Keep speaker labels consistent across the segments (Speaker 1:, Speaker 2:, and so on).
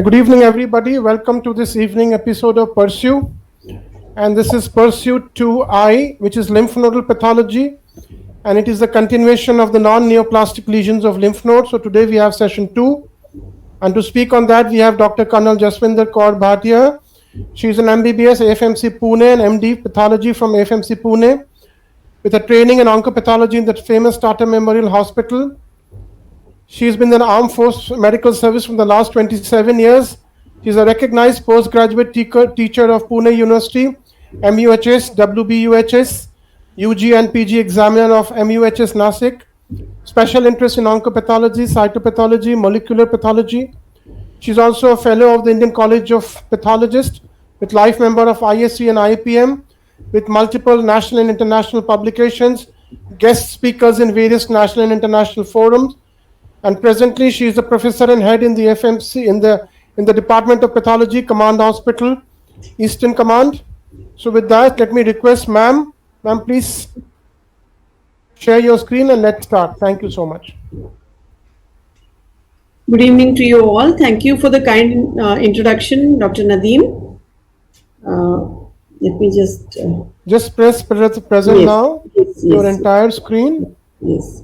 Speaker 1: Good evening, everybody. Welcome to this evening episode of Pursue. And this is Pursue 2I, which is Lymphnodal Pathology. And it is the continuation of the non-neoplastic lesions of lymph nodes. So today we have session 2. And to speak on that, we have Dr. Colonel Jasvinder Kaur Bhatia. She is an MBBS AFMC Pune and MD Pathology from AFMC Pune with a training in oncopathology in the famous Tata Memorial Hospital. She has been in the Armed Force Medical Service for the last 27 years. She is a recognized postgraduate teacher of Pune University, MUHS, WBUHS, UG and PG examiner of MUHS Nasik. Special interest in oncopathology, cytopathology, molecular pathology. She is also a fellow of the Indian College of Pathologists, with life member of ISC and IPM, with multiple national and international publications, guest speakers in various national and international forums. And presently, she is a professor and head in the AFMC in the Department of Pathology, Command Hospital, Eastern Command. So with that, let me request ma'am, please share your screen and let's start. Thank you so much.
Speaker 2: Good evening to you all. Thank you for the kind introduction, Dr. Nadeem. Let me
Speaker 1: just press present
Speaker 2: yes,
Speaker 1: now.
Speaker 2: Yes,
Speaker 1: your
Speaker 2: yes.
Speaker 1: entire screen.
Speaker 2: Yes.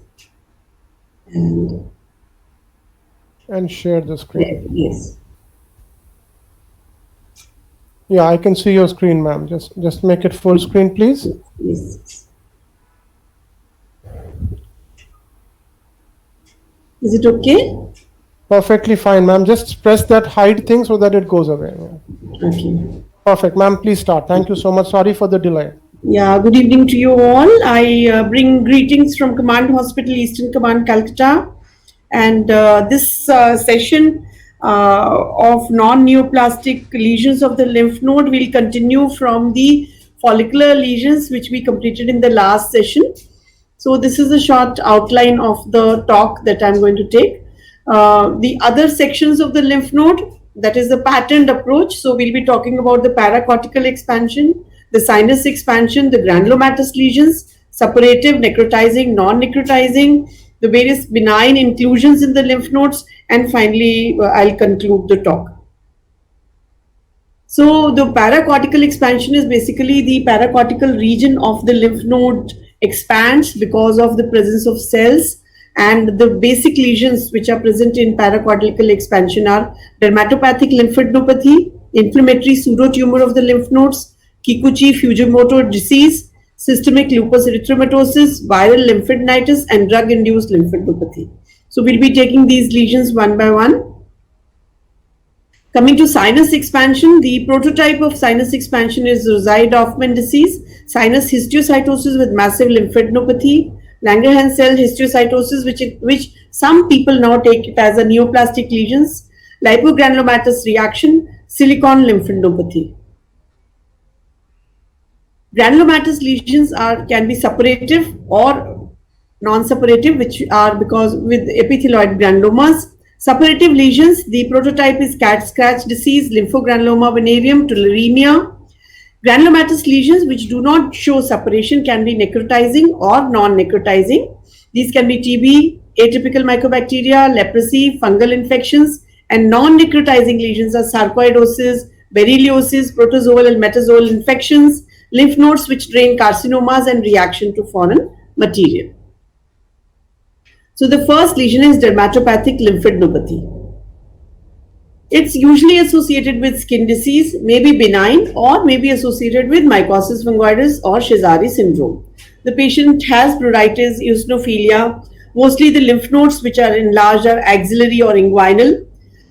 Speaker 1: And share the screen.
Speaker 2: Yes.
Speaker 1: Yeah, I can see your screen, ma'am. Just make it full screen, please.
Speaker 2: Yes. Is it okay?
Speaker 1: Perfectly fine, ma'am. Just press that hide thing so that it goes away. Yeah.
Speaker 2: Okay.
Speaker 1: Perfect, ma'am. Please start. Thank you so much. Sorry for the delay.
Speaker 2: Yeah, good evening to you all. I bring greetings from Command Hospital, Eastern Command, Kolkata. And this session of non-neoplastic lesions of the lymph node will continue from the follicular lesions which we completed in the last session. So this is a short outline of the talk that I'm going to take. The other sections of the lymph node, that is the patterned approach. So we'll be talking about the paracortical expansion, the sinus expansion, the granulomatous lesions, suppurative, necrotizing, non-necrotizing, the various benign inclusions in the lymph nodes, and finally I'll conclude the talk. So the paracortical expansion is basically the paracortical region of the lymph node expands because of the presence of cells, and the basic lesions which are present in paracortical expansion are dermatopathic lymphadenopathy, inflammatory pseudotumor of the lymph nodes, Kikuchi Fujimoto disease, systemic lupus erythematosus, viral lymphadenitis, and drug-induced lymphadenopathy. So we'll be taking these lesions one by one. Coming to sinus expansion, the prototype of sinus expansion is Rosai-Dorfman disease, sinus histiocytosis with massive lymphadenopathy, Langerhans cell histiocytosis, which some people now take it as a neoplastic lesions, lipogranulomatous reaction, silicon lymphadenopathy. Granulomatous lesions can be suppurative or non-suppurative, which are because with epithelioid granulomas. Suppurative lesions, the prototype is cat scratch disease, lymphogranuloma venereum, tularemia. Granulomatous lesions which do not show suppuration can be necrotizing or non-necrotizing. These can be TB, atypical mycobacteria, leprosy, fungal infections, and non-necrotizing lesions are sarcoidosis, berylliosis, protozoal and metazoal infections, lymph nodes which drain carcinomas, and reaction to foreign material. So the first lesion is dermatopathic lymphadenopathy. It's usually associated with skin disease, may be benign, or may be associated with mycosis fungoides or Sézary syndrome. The patient has pruritus, eosinophilia. Mostly the lymph nodes which are enlarged are axillary or inguinal.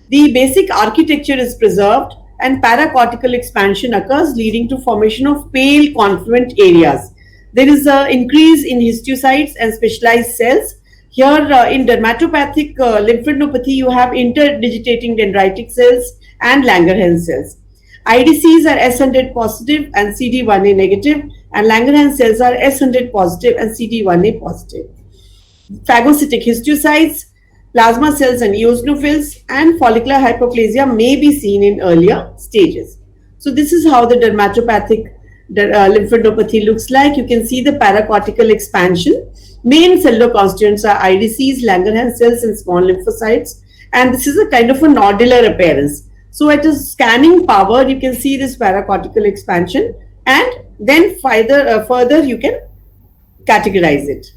Speaker 2: The basic architecture is preserved, and paracortical expansion occurs, leading to formation of pale confluent areas. There is an increase in histiocytes and specialized cells. Here in dermatopathic lymphadenopathy, you have interdigitating dendritic cells and Langerhans cells. IDCs are S100 positive and CD1A negative, and Langerhans cells are S100 positive and CD1A positive. Phagocytic histiocytes, plasma cells and eosinophils, and follicular hyperplasia may be seen in earlier stages. So this is how the dermatopathic lymphadenopathy looks like. You can see the paracortical expansion. Main cellular constituents are IDCs, Langerhans cells, and small lymphocytes. And this is a kind of a nodular appearance. So at a scanning power, you can see this paracortical expansion, and then further you can categorize it.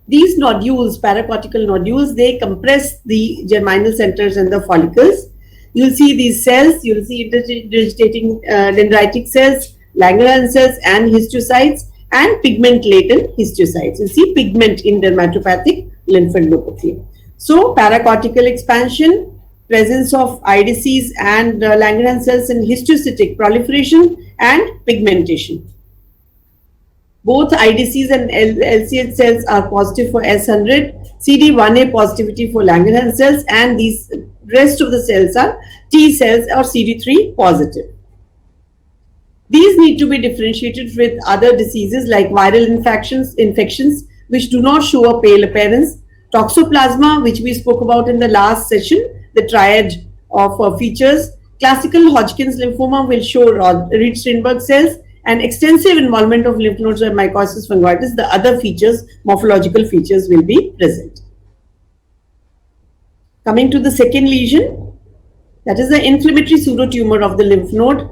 Speaker 2: These nodules, paracortical nodules, they compress the germinal centers and the follicles. You'll see these cells, you'll see interdigitating dendritic cells, Langerhans cells and histiocytes, and pigment-laden histiocytes. You see pigment in dermatopathic lymphadenopathy. So paracortical expansion, presence of IDCs and Langerhans cells in histiocytic proliferation and pigmentation. Both IDCs and LCH cells are positive for S100, CD1A positivity for Langerhans cells, and these rest of the cells are T cells or CD3 positive. These need to be differentiated with other diseases like viral infections which do not show a pale appearance, toxoplasma, which we spoke about in the last session, the triad of features. Classical Hodgkin's lymphoma will show Reed-Steinberg cells, and extensive involvement of lymph nodes and mycosis fungoides, the other features, morphological features, will be present. Coming to the second lesion, that is the inflammatory pseudotumor of the lymph node.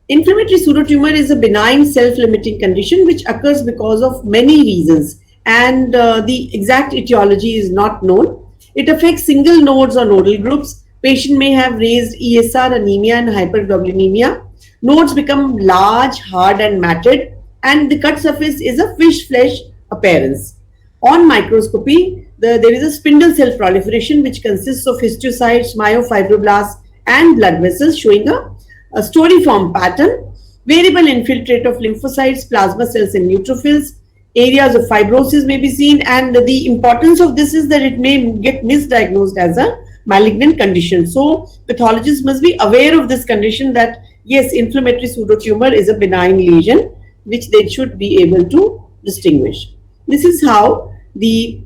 Speaker 2: Inflammatory pseudotumor is a benign self-limiting condition which occurs because of many reasons, and the exact etiology is not known. It affects single nodes or nodal groups. Patient may have raised ESR, anemia and hyperglobulinemia. Nodes become large, hard and matted, and the cut surface is a fish flesh appearance. On microscopy, there is a spindle cell proliferation which consists of histiocytes, myofibroblasts and blood vessels showing a storiform pattern. Variable infiltrate of lymphocytes, plasma cells and neutrophils. Areas of fibrosis may be seen, and the importance of this is that it may get misdiagnosed as a malignant condition. So pathologists must be aware of this condition, that yes, inflammatory pseudotumor is a benign lesion which they should be able to distinguish. This is how the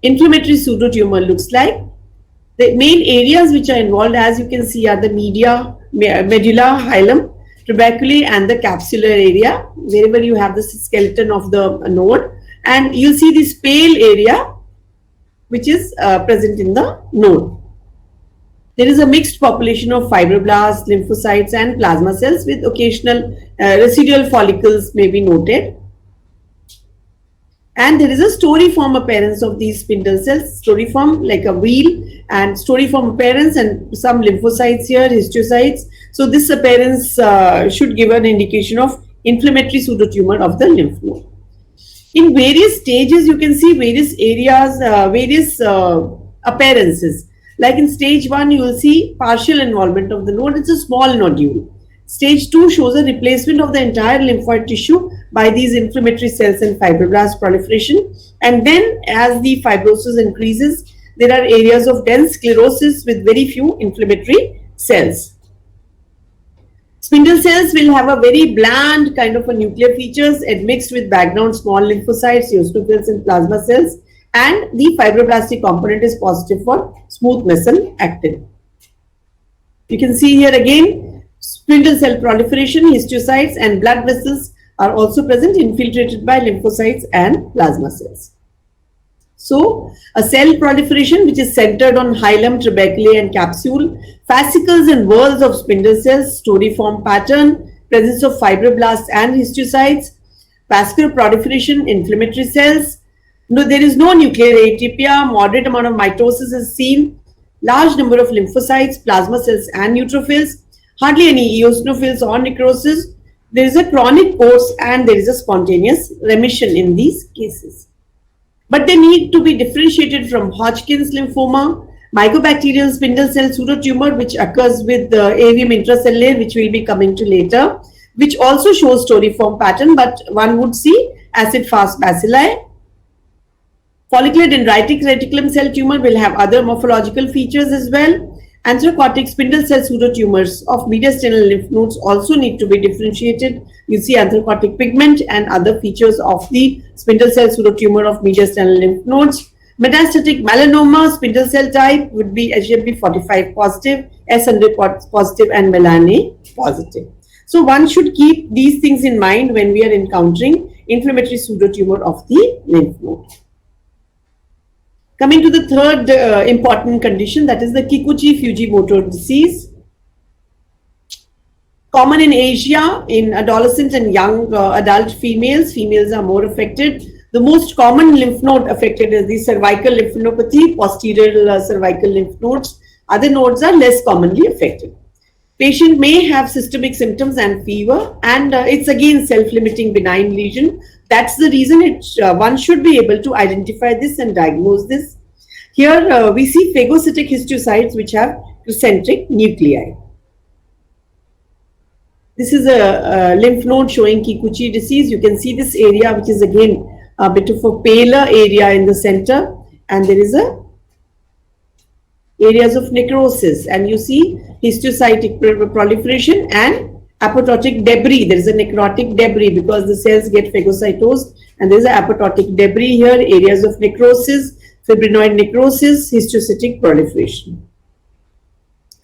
Speaker 2: inflammatory pseudotumor looks like. The main areas which are involved, as you can see, are the medulla, hilum, trabeculae and the capsular area, wherever you have the skeleton of the node, and you'll see this pale area which is present in the node. There is a mixed population of fibroblasts, lymphocytes and plasma cells with occasional residual follicles may be noted. And there is a storiform appearance of these spindle cells, storiform like a wheel, and storiform appearance, and some lymphocytes here, histiocytes. So this appearance should give an indication of inflammatory pseudotumor of the lymph node. In various stages, you can see various areas, various appearances. Like in stage 1, you will see partial involvement of the node. It's a small nodule. Stage 2 shows a replacement of the entire lymphoid tissue by these inflammatory cells and fibroblast proliferation. And then as the fibrosis increases, there are areas of dense sclerosis with very few inflammatory cells. Spindle cells will have a very bland kind of a nuclear features admixed with background small lymphocytes, eosinophils and plasma cells. And the fibroblastic component is positive for smooth mesel actin. You can see here again, spindle cell proliferation, histiocytes and blood vessels are also present, infiltrated by lymphocytes and plasma cells. So, a cell proliferation which is centered on hilum, trabeculae and capsule, fascicles and whorls of spindle cells, storiform pattern, presence of fibroblasts and histiocytes, vascular proliferation, inflammatory cells. No, there is no nuclear atypia, moderate amount of mitosis is seen, large number of lymphocytes, plasma cells and neutrophils, hardly any eosinophils or necrosis. There is a chronic course and there is a spontaneous remission in these cases. But they need to be differentiated from Hodgkin's lymphoma, mycobacterial spindle cell pseudotumor, which occurs with the avium intracellular, which we'll be coming to later, which also shows storiform pattern, but one would see acid-fast bacilli. Follicular dendritic reticulum cell tumor will have other morphological features as well. Anthracotic spindle cell pseudotumors of mediastinal lymph nodes also need to be differentiated. You see anthracotic pigment and other features of the spindle cell pseudotumor of mediastinal lymph nodes. Metastatic melanoma spindle cell type would be HMB45 positive, S100 positive and melanoma positive. So one should keep these things in mind when we are encountering inflammatory pseudotumor of the lymph node. Coming to the third important condition, that is the Kikuchi-Fujimoto disease. Common in Asia, in adolescent and young adult females. Females are more affected. The most common lymph node affected is the cervical lymphadenopathy, posterior cervical lymph nodes. Other nodes are less commonly affected. Patient may have systemic symptoms and fever, and it's again self-limiting benign lesion. That's the reason one should be able to identify this and diagnose this. Here we see phagocytic histiocytes which have concentric nuclei. This is a lymph node showing Kikuchi disease. You can see this area, which is again a bit of a paler area in the center, and there is a areas of necrosis, and you see histiocytic proliferation and apoptotic debris. There is a necrotic debris because the cells get phagocytosed, and there is a apoptotic debris here, areas of necrosis, fibrinoid necrosis, histiocytic proliferation.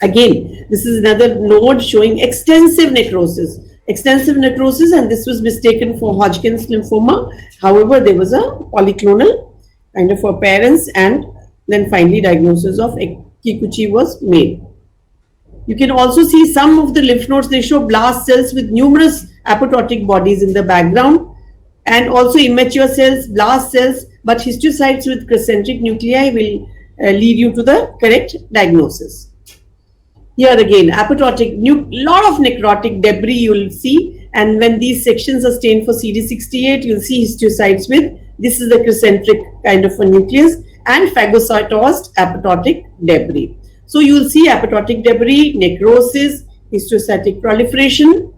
Speaker 2: Again, this is another node showing extensive necrosis. And this was mistaken for Hodgkin's lymphoma. However, there was a polyclonal kind of appearance, and then finally diagnosis of Kikuchi was made. You can also see some of the lymph nodes. They show blast cells with numerous apoptotic bodies in the background, and also immature cells, blast cells, but histiocytes with concentric nuclei will lead you to the correct diagnosis. Here again, apoptotic, lot of necrotic debris you will see, and when these sections are stained for CD68, you'll see histiocytes with, this is the concentric kind of a nucleus, and phagocytosed apoptotic debris. So you will see apoptotic debris, necrosis, histiocytic proliferation.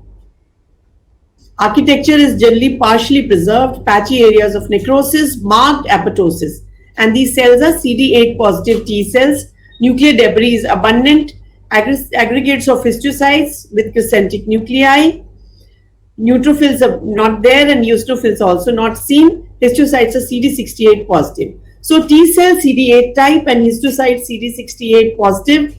Speaker 2: Architecture is generally partially preserved, patchy areas of necrosis, marked apoptosis, and these cells are CD8 positive T cells. Nuclear debris is abundant. Aggregates of histiocytes with concentric nuclei. Neutrophils are not there, and eosinophils are also not seen. Histiocytes are CD68 positive. So T cell CD8 type and histiocyte CD68 positive,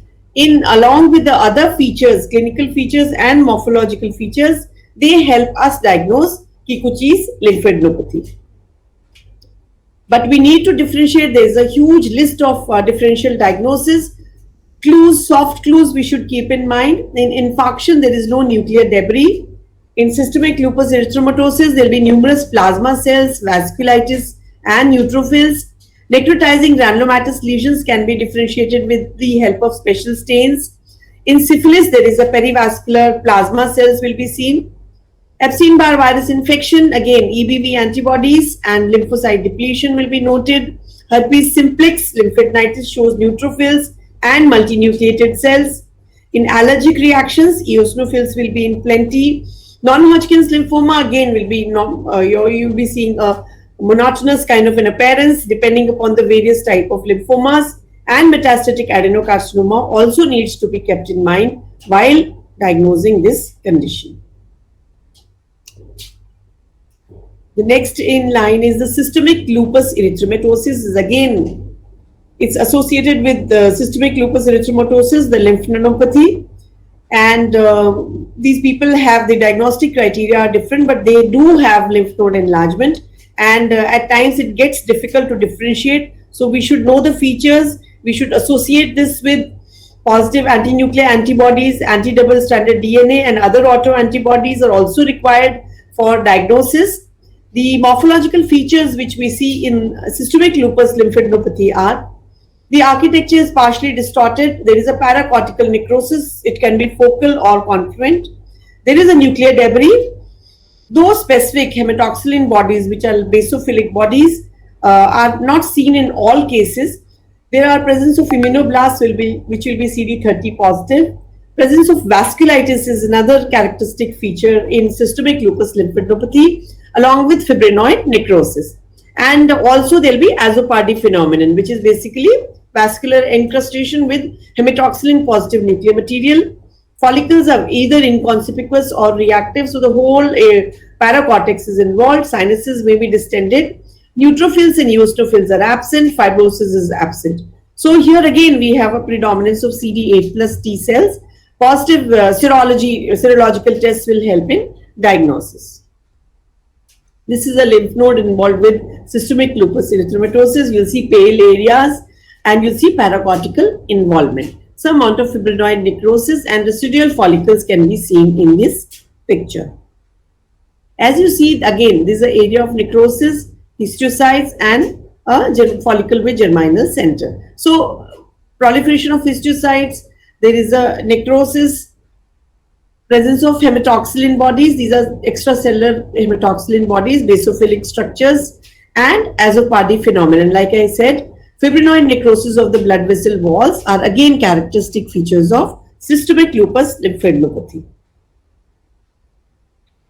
Speaker 2: along with the other features, clinical features and morphological features, they help us diagnose Kikuchi's lymphadenopathy. But we need to differentiate. There is a huge list of differential diagnosis. Clues, soft clues we should keep in mind. In infarction, there is no nuclear debris. In systemic lupus erythematosus, there will be numerous plasma cells, vasculitis, and neutrophils. Necrotizing granulomatous lesions can be differentiated with the help of special stains. In syphilis, there is a perivascular plasma cells will be seen. Epstein-Barr virus infection, again EBV antibodies and lymphocyte depletion will be noted. Herpes simplex lymphadenitis shows neutrophils and multinucleated cells. In allergic reactions, eosinophils will be in plenty. Non-Hodgkin's lymphoma again will be you'll be seeing a monotonous kind of an appearance depending upon the various type of lymphomas, and metastatic adenocarcinoma also needs to be kept in mind while diagnosing this condition. The next in line is the systemic lupus erythematosus. Again, it's associated with the systemic lupus erythematosus, the lymphadenopathy, and these people have the diagnostic criteria are different, but they do have lymph node enlargement, and at times it gets difficult to differentiate. So we should know the features. We should associate this with positive anti-nuclear antibodies, anti-double stranded DNA, and other autoantibodies are also required for diagnosis. The morphological features which we see in systemic lupus lymphadenopathy are: the architecture is partially distorted. There is a paracortical necrosis. It can be focal or confluent. There is a nuclear debris. Those specific hematoxylin bodies, which are basophilic bodies, are not seen in all cases. There are presence of immunoblasts which will be CD30 positive. Presence of vasculitis is another characteristic feature in systemic lupus lymphadenopathy, along with fibrinoid necrosis. And also there will be azopardy phenomenon, which is basically vascular encrustation with hematoxylin positive nuclear material. Follicles are either inconspicuous or reactive, so the whole paracortex is involved. Sinuses may be distended. Neutrophils and eosinophils are absent. Fibrosis is absent. So here again we have a predominance of CD8 plus T cells. Positive serological tests will help in diagnosis. This is a lymph node involved with systemic lupus erythematosus. You'll see pale areas and you'll see paracortical involvement. Some amount of fibrinoid necrosis and residual follicles can be seen in this picture. As you see, again, this is an area of necrosis, histiocytes, and a follicle with germinal center. So, proliferation of histiocytes, there is a necrosis, presence of hematoxylin bodies. These are extracellular hematoxylin bodies, basophilic structures, and azopardy phenomenon. Like I said, fibrinoid necrosis of the blood vessel walls are again characteristic features of systemic lupus lymphadenopathy.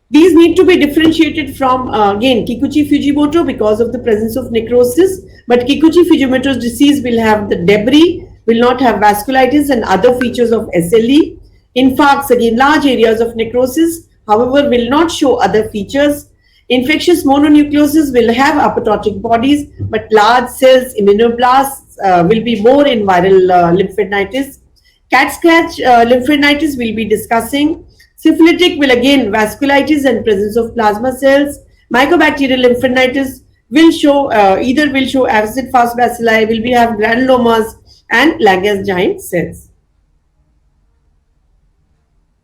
Speaker 2: These need to be differentiated from, again, Kikuchi-Fujimoto because of the presence of necrosis. But Kikuchi-Fujimoto's disease will have the debris, will not have vasculitis and other features of SLE. Infarcts, again, large areas of necrosis, however, will not show other features. Infectious mononucleosis will have apoptotic bodies, but large cells, immunoblasts, will be more in viral lymphadenitis. Cat scratch lymphadenitis we'll be discussing. Syphilitic will again vasculitis and presence of plasma cells. Mycobacterial lymphadenitis will show either will show acid fast bacilli, will be have granulomas and Langerhans giant cells.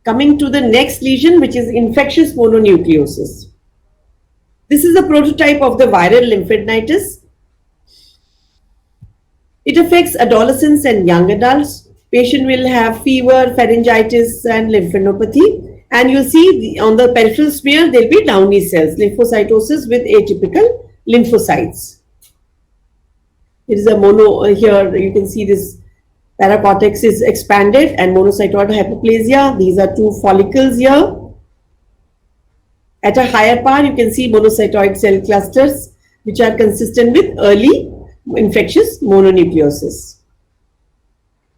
Speaker 2: Coming to the next lesion, which is infectious mononucleosis. This is a prototype of the viral lymphadenitis. It affects adolescents and young adults. Patient will have fever, pharyngitis, and lymphadenopathy. And you'll see on the peripheral smear, there'll be downy cells, lymphocytosis with atypical lymphocytes. It is a mono, here you can see this paracortex is expanded and monocytoid hyperplasia. These are two follicles here. At a higher power, you can see monocytoid cell clusters, which are consistent with early infectious mononucleosis.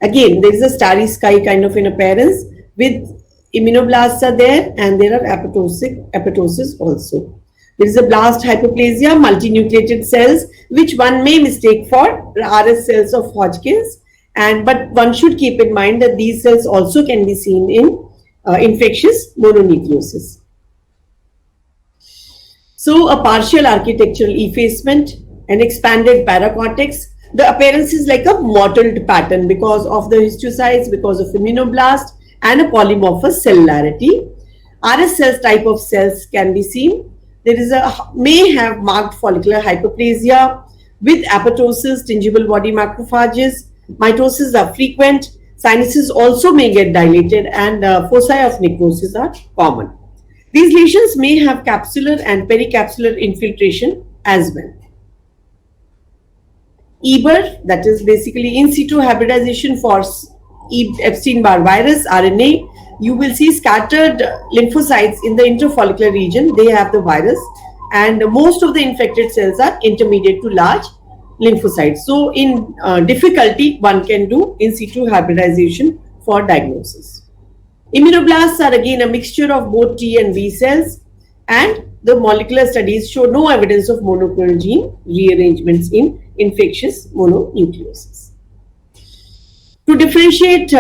Speaker 2: Again, there is a starry sky kind of an appearance with immunoblasts are there and there are apoptosis also. There is a blast hyperplasia, multinucleated cells, which one may mistake for RS cells of Hodgkin's. But one should keep in mind that these cells also can be seen in infectious mononucleosis. So a partial architectural effacement, an expanded paracortex. The appearance is like a mottled pattern because of the histiocytes, because of immunoblast and a polymorphous cellularity. RS cells type of cells can be seen. There is may have marked follicular hyperplasia with apoptosis, tingible body macrophages. Mitosis are frequent. Sinuses also may get dilated and foci of necrosis are common. These lesions may have capsular and pericapsular infiltration as well. EBER, that is basically in situ hybridization for Epstein-Barr virus, RNA. You will see scattered lymphocytes in the interfollicular region. They have the virus and most of the infected cells are intermediate to large lymphocytes. So in difficulty, one can do in situ hybridization for diagnosis. Immunoblasts are again a mixture of both T and B cells, and the molecular studies show no evidence of monoclonal gene rearrangements in infectious mononucleosis. To differentiate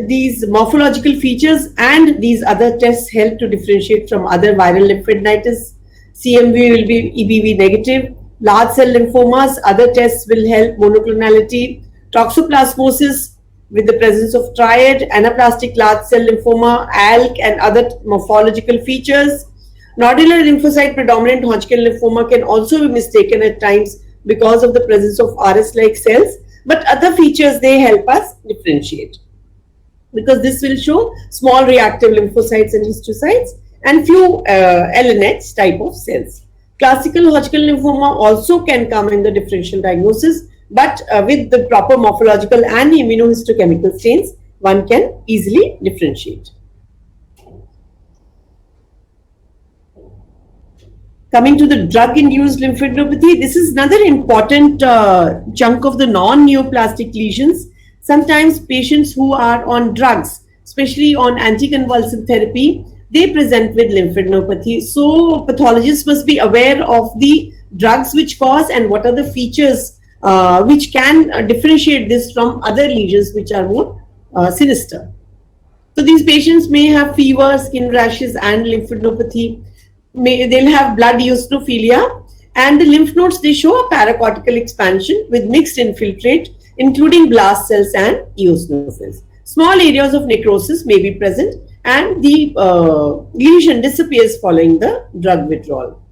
Speaker 2: these morphological features and these other tests help to differentiate from other viral lymphadenitis. CMV will be EBV negative. Large cell lymphomas, other tests will help monoclonality. Toxoplasmosis with the presence of triad, anaplastic large cell lymphoma, ALK and other morphological features. Nodular lymphocyte predominant Hodgkin lymphoma can also be mistaken at times because of the presence of RS-like cells, but other features they help us differentiate because this will show small reactive lymphocytes and histiocytes and few LNH type of cells. Classical Hodgkin lymphoma also can come in the differential diagnosis, but with the proper morphological and immunohistochemical stains, one can easily differentiate. Coming to the drug-induced lymphadenopathy, this is another important chunk of the non-neoplastic lesions. Sometimes patients who are on drugs, especially on anticonvulsant therapy, they present with lymphadenopathy. So pathologists must be aware of the drugs which cause and what are the features which can differentiate this from other lesions which are more sinister. So these patients may have fever, skin rashes and lymphadenopathy. they'll have blood eosinophilia, and the lymph nodes, they show a paracortical expansion with mixed infiltrate, including blast cells and eosinophils. Small areas of necrosis may be present, and the lesion disappears following the drug withdrawal.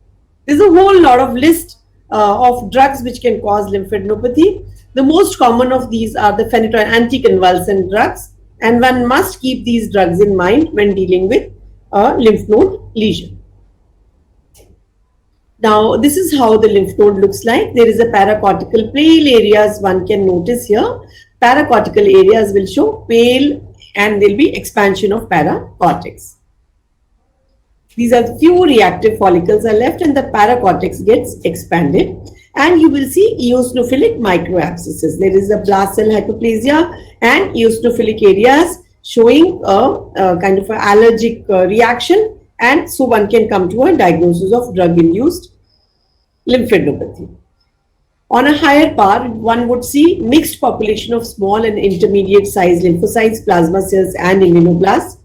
Speaker 2: There's a whole lot of list of drugs which can cause lymphadenopathy. The most common of these are the phenytoin anticonvulsant drugs, and one must keep these drugs in mind when dealing with a lymph node lesion. Now, this is how the lymph node looks like. There is a paracortical pale areas one can notice here. Paracortical areas will show pale, and there will be expansion of paracortex. These are few reactive follicles are left, and the paracortex gets expanded, and you will see eosinophilic microabscesses. There is a blast cell hyperplasia and eosinophilic areas showing a kind of an allergic reaction, and so one can come to a diagnosis of drug-induced lymphadenopathy. On a higher par, one would see mixed population of small and intermediate sized lymphocytes, plasma cells and immunoblasts,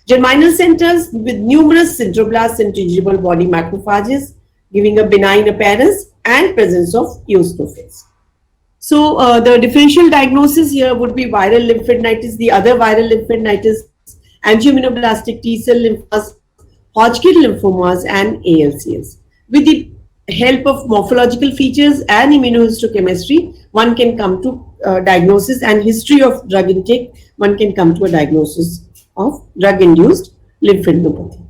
Speaker 2: germinal centers with numerous sideroblasts and gingival body macrophages, giving a benign appearance and presence of eosinophils. So the differential diagnosis here would be viral lymphadenitis, the other viral lymphadenitis, angioimmunoblastic T-cell lymphomas, Hodgkin lymphomas and ALCS. With the help of morphological features and immunohistochemistry, one can come to diagnosis, and history of drug intake, one can come to a diagnosis of drug-induced lymphadenopathy.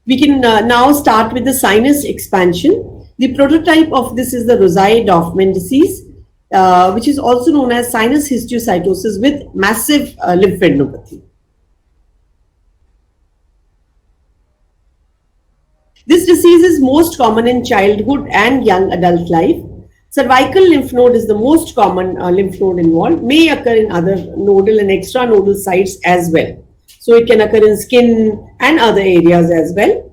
Speaker 2: We can now start with the sinus expansion. The prototype of this is the Rosai-Dorfman disease, which is also known as sinus histiocytosis with massive lymphadenopathy. This disease is most common in childhood and young adult life. Cervical lymph node is the most common lymph node involved, may occur in other nodal and extranodal sites as well. So it can occur in skin and other areas as well.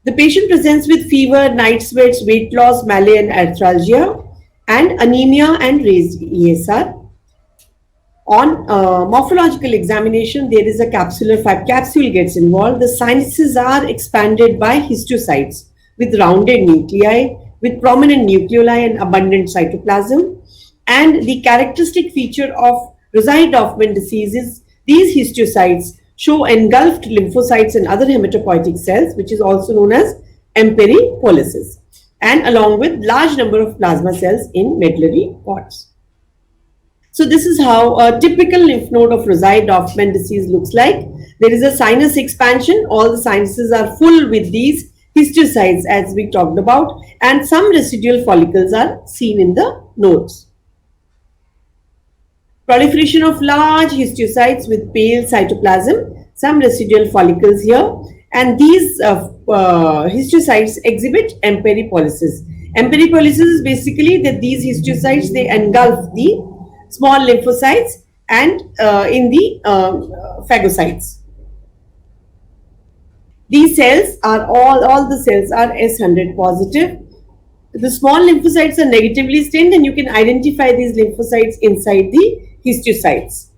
Speaker 2: The patient presents with fever, night sweats, weight loss, malaise and arthralgia, and anemia and raised ESR. On morphological examination, there is a capsular fib capsule gets involved. The sinuses are expanded by histiocytes with rounded nuclei, with prominent nucleoli and abundant cytoplasm. And the characteristic feature of Rosai-Dorfman disease is these histiocytes show engulfed lymphocytes and other hematopoietic cells, which is also known as emperipolysis, and along with large number of plasma cells in medullary pods. So this is how a typical lymph node of Rosai-Dorfman disease looks like. There is a sinus expansion. All the sinuses are full with these histiocytes as we talked about, and some residual follicles are seen in the nodes. Proliferation of large histiocytes with pale cytoplasm, some residual follicles here, and these histiocytes exhibit emperipolysis. Emperipolysis is basically that these histiocytes, they engulf the small lymphocytes and in the phagocytes. These cells are all the cells are S100 positive. The small lymphocytes are negatively stained, and you can identify these lymphocytes inside the histiocytes.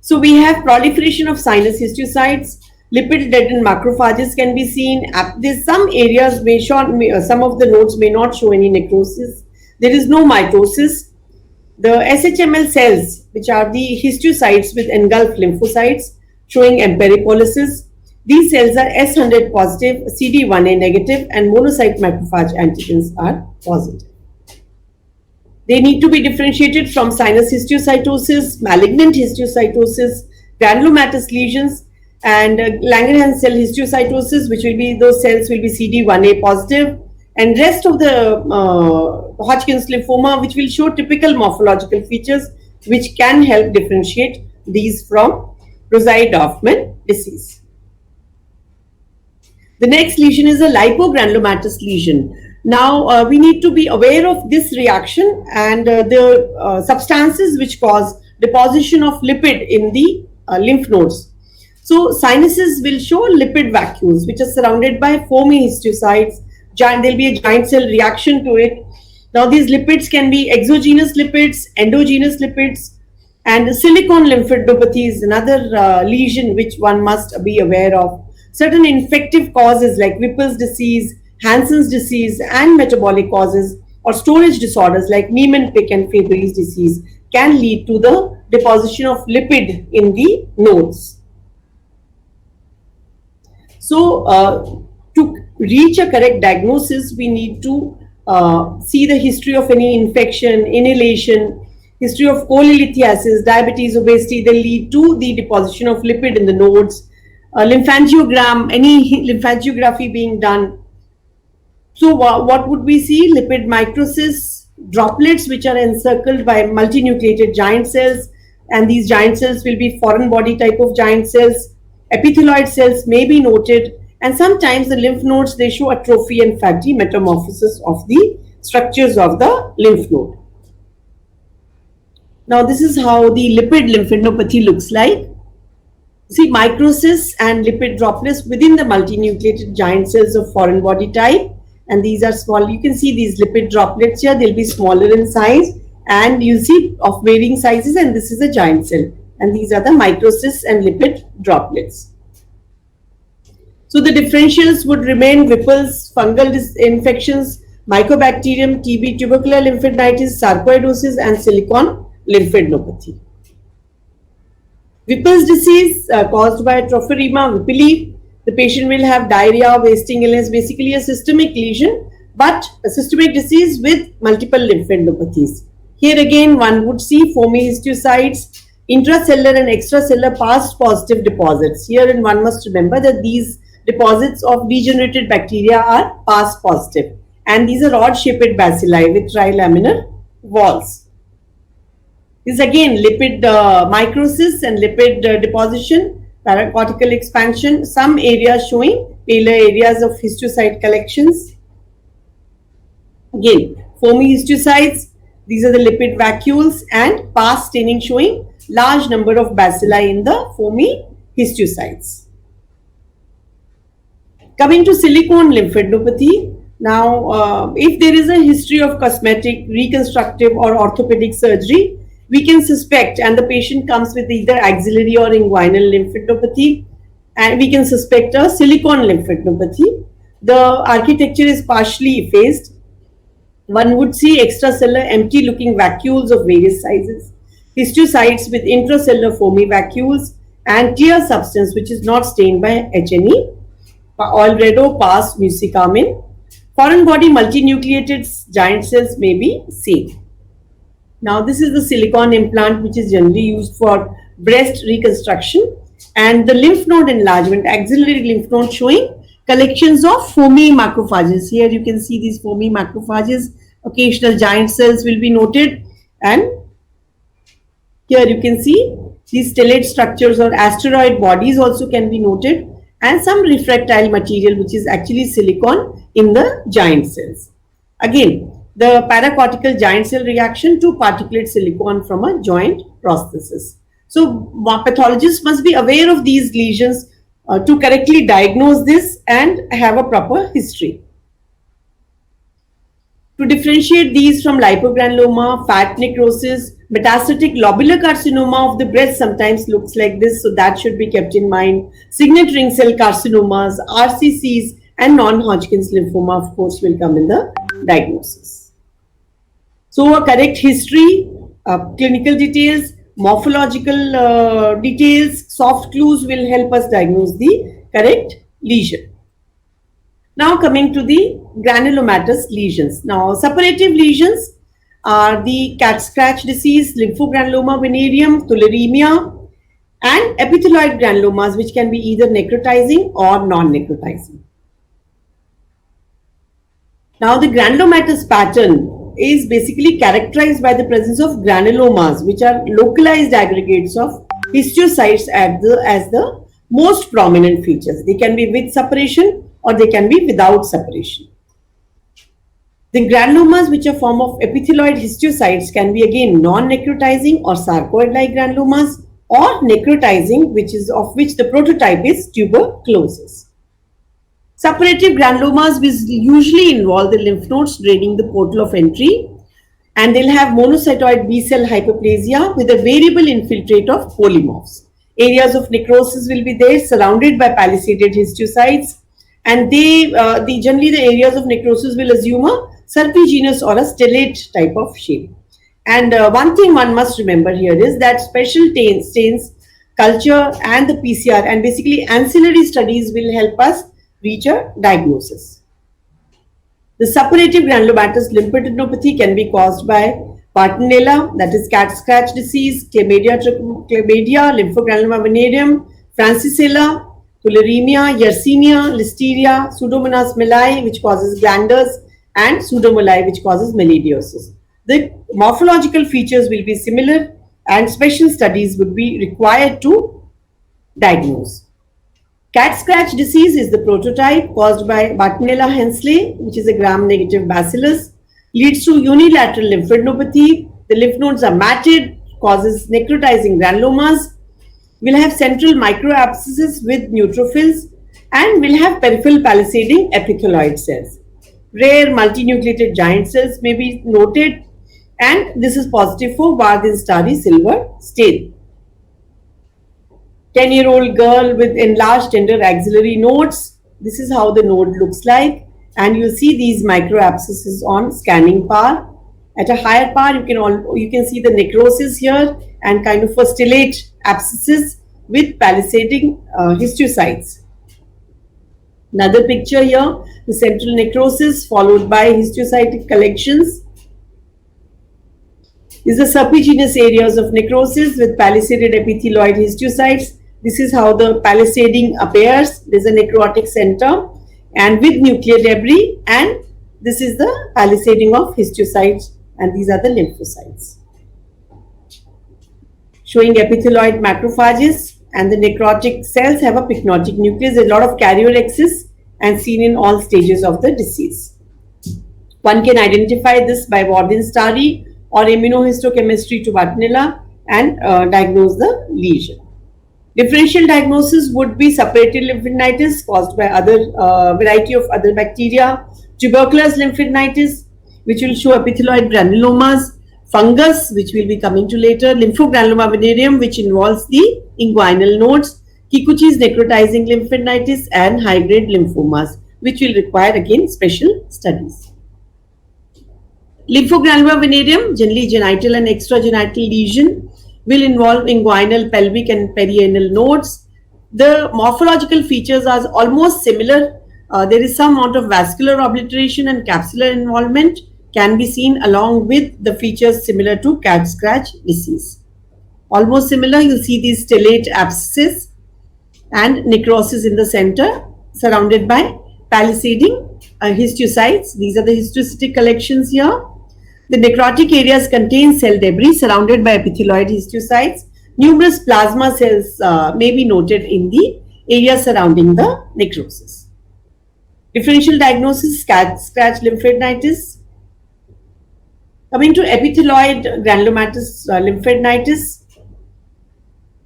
Speaker 2: So we have proliferation of sinus histiocytes, lipid deadened macrophages can be seen. There's some areas some of the nodes may not show any necrosis. There is no mitosis. The SHML cells, which are the histiocytes with engulfed lymphocytes showing emperipolysis, these cells are S100 positive, CD1A negative, and monocyte macrophage antigens are positive. They need to be differentiated from sinus histiocytosis, malignant histiocytosis, granulomatous lesions, and Langerhans cell histiocytosis, which will be, those cells will be CD1A positive, and rest of the Hodgkin's lymphoma, which will show typical morphological features which can help differentiate these from Rosai-Dorfman disease. The next lesion is a lipogranulomatous lesion. Now we need to be aware of this reaction and the substances which cause deposition of lipid in the lymph nodes. So sinuses will show lipid vacuoles which are surrounded by foamy histiocytes. There will be a giant cell reaction to it. Now these lipids can be exogenous lipids, endogenous lipids, And silicone lymphadenopathy is another lesion which one must be aware of. Certain infective causes like Whipple's disease, Hansen's disease, and metabolic causes or storage disorders like Niemann-Pick and Fabry's disease can lead to the deposition of lipid in the nodes. So, to reach a correct diagnosis, we need to see the history of any infection, inhalation, history of cholelithiasis, diabetes, obesity. They lead to the deposition of lipid in the nodes. Lymphangiogram, any lymphangography being done. So what would we see? Lipid microcysts, droplets which are encircled by multinucleated giant cells, and these giant cells will be foreign body type of giant cells. Epithelioid cells may be noted, and sometimes the lymph nodes, they show atrophy and fatty metamorphosis of the structures of the lymph node. Now this is how the lipid lymphadenopathy looks like. See, microcysts and lipid droplets within the multinucleated giant cells of foreign body type, and these are small. You can see these lipid droplets here, they'll be smaller in size, and you see of varying sizes, and this is a giant cell, and these are the microcysts and lipid droplets. So the differentials would remain Whipple's, fungal infections, Mycobacterium, TB, tubercular lymphadenitis, sarcoidosis, and silicone lymphadenopathy. Whipple's disease caused by Tropharema whippleyi. The patient will have diarrhea, wasting illness, basically a systemic lesion, but a systemic disease with multiple lymphadenopathies. Here again, one would see foamy histiocytes, intracellular and extracellular past positive deposits. Here, and one must remember that these deposits of degenerated bacteria are past positive, and these are odd-shaped bacilli with trilaminar walls. This again lipid microcysts and lipid deposition, paracortical expansion, some areas showing paler areas of histiocyte collections. Again, foamy histiocytes, these are the lipid vacuoles, and past staining showing large number of bacilli in the foamy histiocytes. Coming to silicone lymphadenopathy, now if there is a history of cosmetic, reconstructive or orthopedic surgery, we can suspect, and the patient comes with either axillary or inguinal lymphadenopathy, and we can suspect a silicone lymphadenopathy. The architecture is partially effaced. One would see extracellular empty looking vacuoles of various sizes, histiocytes with intracellular foamy vacuoles, and clear substance which is not stained by H&E, alredo past mucicarmine. Foreign body multinucleated giant cells may be seen. Now this is the silicone implant which is generally used for breast reconstruction, and the lymph node enlargement, axillary lymph node showing collections of foamy macrophages. Here you can see these foamy macrophages, occasional giant cells will be noted, and here you can see these stellate structures or asteroid bodies also can be noted, and some refractile material which is actually silicone in the giant cells. Again, the paracortical giant cell reaction to particulate silicone from a joint prosthesis. So pathologists must be aware of these lesions to correctly diagnose this and have a proper history. To differentiate these from lipogranuloma, fat necrosis, metastatic lobular carcinoma of the breast sometimes looks like this, so that should be kept in mind. Signet ring cell carcinomas, RCCs, and non-Hodgkin's lymphoma, of course, will come in the diagnosis. So a correct history, clinical details, morphological details, soft clues will help us diagnose the correct lesion. Now coming to the granulomatous lesions. Now suppurative lesions are the cat scratch disease, lymphogranuloma venereum, tularemia, and epithelioid granulomas, which can be either necrotizing or non-necrotizing. Now the granulomatous pattern is basically characterized by the presence of granulomas, which are localized aggregates of histiocytes as the most prominent features. They can be with suppuration or they can be without suppuration. The granulomas, which are form of epithelioid histiocytes, can be again non-necrotizing or sarcoid-like granulomas, or necrotizing, which the prototype is tuberculosis. Suppurative granulomas will usually involve the lymph nodes draining the portal of entry. and they'll have monocytoid B cell hyperplasia with a variable infiltrate of polymorphs. Areas of necrosis will be there, surrounded by palisaded histiocytes, and generally the areas of necrosis will assume a serpiginous or a stellate type of shape. And one thing one must remember here is that special stains, culture, and the PCR, and basically ancillary studies will help us reach a diagnosis. The suppurative granulomatous lymphadenopathy can be caused by Bartonella, that is cat scratch disease, Chlamydia, Lymphogranuloma venereum, Francisella, tularemia, Yersinia, Listeria, Pseudomonas mealy, which causes glanders, and Pseudomyeli, which causes melioidosis. The morphological features will be similar, and special studies would be required to diagnose. Cat scratch disease is the prototype caused by Bartonella henselae, which is a gram-negative bacillus, leads to unilateral lymphadenopathy. The lymph nodes are matted, causes necrotizing granulomas, will have central microabscesses with neutrophils, and will have peripheral palisading epithelioid cells. Rare multinucleated giant cells may be noted, and this is positive for Warthin-Starry silver stain. 10-year-old girl with enlarged tender axillary nodes. This is how the node looks like, and you see these microabscesses on scanning power. At a higher power, you can see the necrosis here and kind of a stellate abscesses with palisading histiocytes. Another picture here, the central necrosis followed by histiocytic collections. These are serpiginous areas of necrosis with palisaded epithelioid histiocytes. This is how the palisading appears. There's a necrotic center and with nuclear debris, and this is the palisading of histiocytes, and these are the lymphocytes. Showing epithelioid macrophages, and the necrotic cells have a pycnotic nucleus. A lot of carrier axis and seen in all stages of the disease. One can identify this by Warthin-Starry or immunohistochemistry to Bartonella and diagnose the lesion. Differential diagnosis would be suppurative lymphadenitis caused by other variety of other bacteria, tuberculous lymphadenitis, which will show epithelioid granulomas, fungus, which will be coming to later, lymphogranuloma venereum, which involves the inguinal nodes, Kikuchi's necrotizing lymphadenitis, and high-grade lymphomas, which will require again special studies. Lymphogranuloma venereum, generally genital and extragenital lesion, will involve inguinal, pelvic, and perianal nodes. The morphological features are almost similar. There is some amount of vascular obliteration and capsular involvement can be seen along with the features similar to cat scratch disease. Almost similar, you see these stellate abscesses and necrosis in the center surrounded by palisading histiocytes. These are the histiocytic collections here. The necrotic areas contain cell debris surrounded by epithelioid histiocytes. Numerous plasma cells may be noted in the area surrounding the necrosis. Differential diagnosis, cat scratch lymphadenitis. Coming to epithelioid granulomatous lymphadenitis,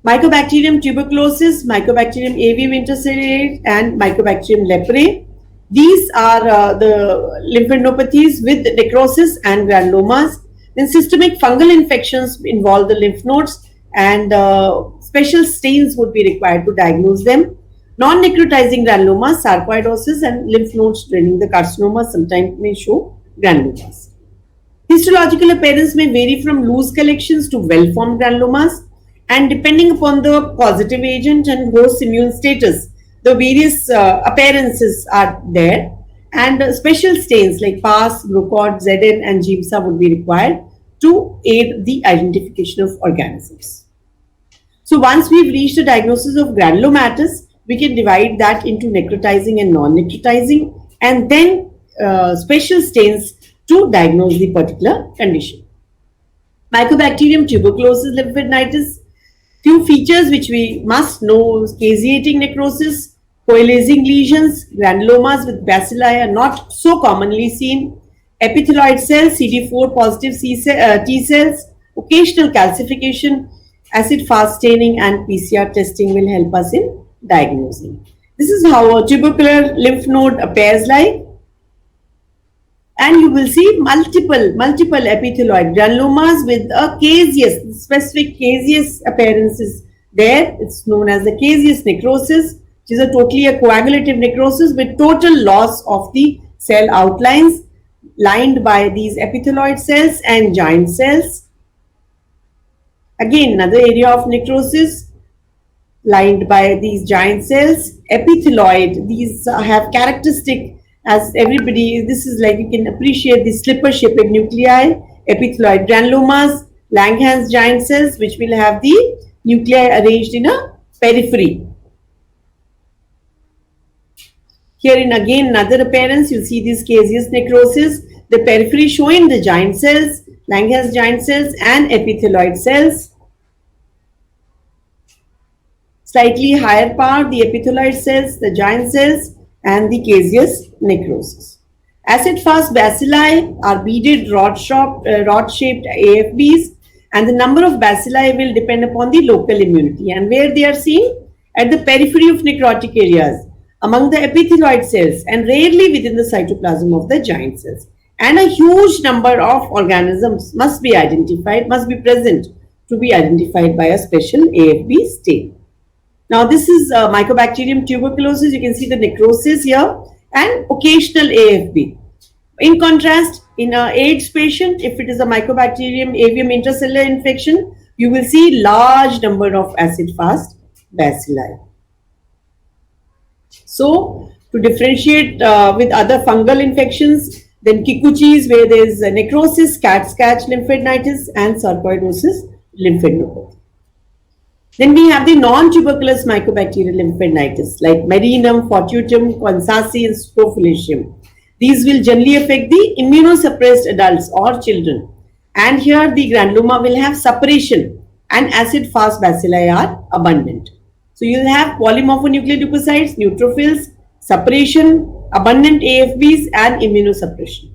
Speaker 2: Mycobacterium tuberculosis, Mycobacterium avium intercellare, and Mycobacterium leprae. These are the lymphadenopathies with necrosis and granulomas. Then systemic fungal infections involve the lymph nodes, and special stains would be required to diagnose them. Non-necrotizing granulomas, sarcoidosis, and lymph nodes draining the carcinoma sometimes may show granulomas. Histological appearance may vary from loose collections to well-formed granulomas, and depending upon the positive agent and host immune status, the various appearances are there, and special stains like PAS, Brocod, ZN, and GIMSA would be required to aid the identification of organisms. So once we've reached a diagnosis of granulomatous, we can divide that into necrotizing and non-necrotizing, and then special stains to diagnose the particular condition. Mycobacterium tuberculosis lymphadenitis. Few features which we must know: caseating necrosis, coalescing lesions, granulomas with bacilli are not so commonly seen, epithelioid cells, CD4 positive T cells, occasional calcification, acid-fast staining, and PCR testing will help us in diagnosing. This is how a tubercular lymph node appears like. and you will see multiple epithelioid granulomas with a caseous, specific caseous appearances there. It's known as the caseous necrosis, which is a totally a coagulative necrosis with total loss of the cell outlines lined by these epithelioid cells and giant cells. Again, another area of necrosis lined by these giant cells. Epithelioid, these have characteristic, as everybody, this is like you can appreciate the slipper shaped nuclei, epithelioid granulomas, Langhans giant cells, which will have the nuclei arranged in a periphery. Here in again another appearance, you see this caseous necrosis, the periphery showing the giant cells, Langhans giant cells and epithelioid cells. Slightly higher part, the epithelioid cells, the giant cells and the caseous necrosis. Acid-fast bacilli are beaded rod-shaped AFBs, and the number of bacilli will depend upon the local immunity. And where they are seen? At the periphery of necrotic areas, among the epithelioid cells, and rarely within the cytoplasm of the giant cells. And a huge number of organisms must be identified, must be present to be identified by a special AFB stain. Now this is Mycobacterium tuberculosis. You can see the necrosis here and occasional AFB. In contrast, in an AIDS patient, if it is a Mycobacterium avium intracellular infection, you will see large number of acid-fast bacilli. So, to differentiate with other fungal infections, then Kikuchis, where there is necrosis, cat scratch lymphadenitis and sarcoidosis lymphadenopathy. Then we have the non-tuberculous mycobacterial lymphadenitis like Merinum, Fortutum, Consassi and Scrofulatium. These will generally affect the immunosuppressed adults or children. And here the granuloma will have suppression and acid-fast bacilli are abundant. So you will have polymorphonucleoleucocytes, neutrophils, suppression, abundant AFBs and immunosuppression.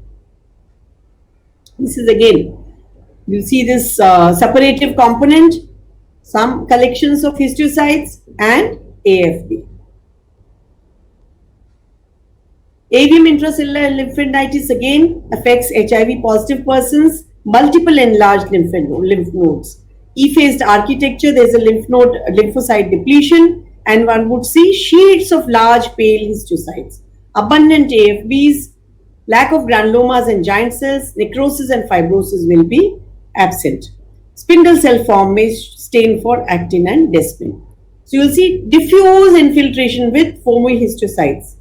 Speaker 2: This is again, you see this suppurative component, some collections of histiocytes and AFB. Avium intracellular lymphadenitis again affects HIV positive persons, multiple enlarged lymph nodes. Effaced architecture, there is a lymphocyte depletion and one would see sheets of large pale histiocytes, abundant AFBs, lack of granulomas and giant cells, necrosis and fibrosis will be absent. Spindle cell form may stain for actin and desmin. So you will see diffuse infiltration with foamy histiocytes,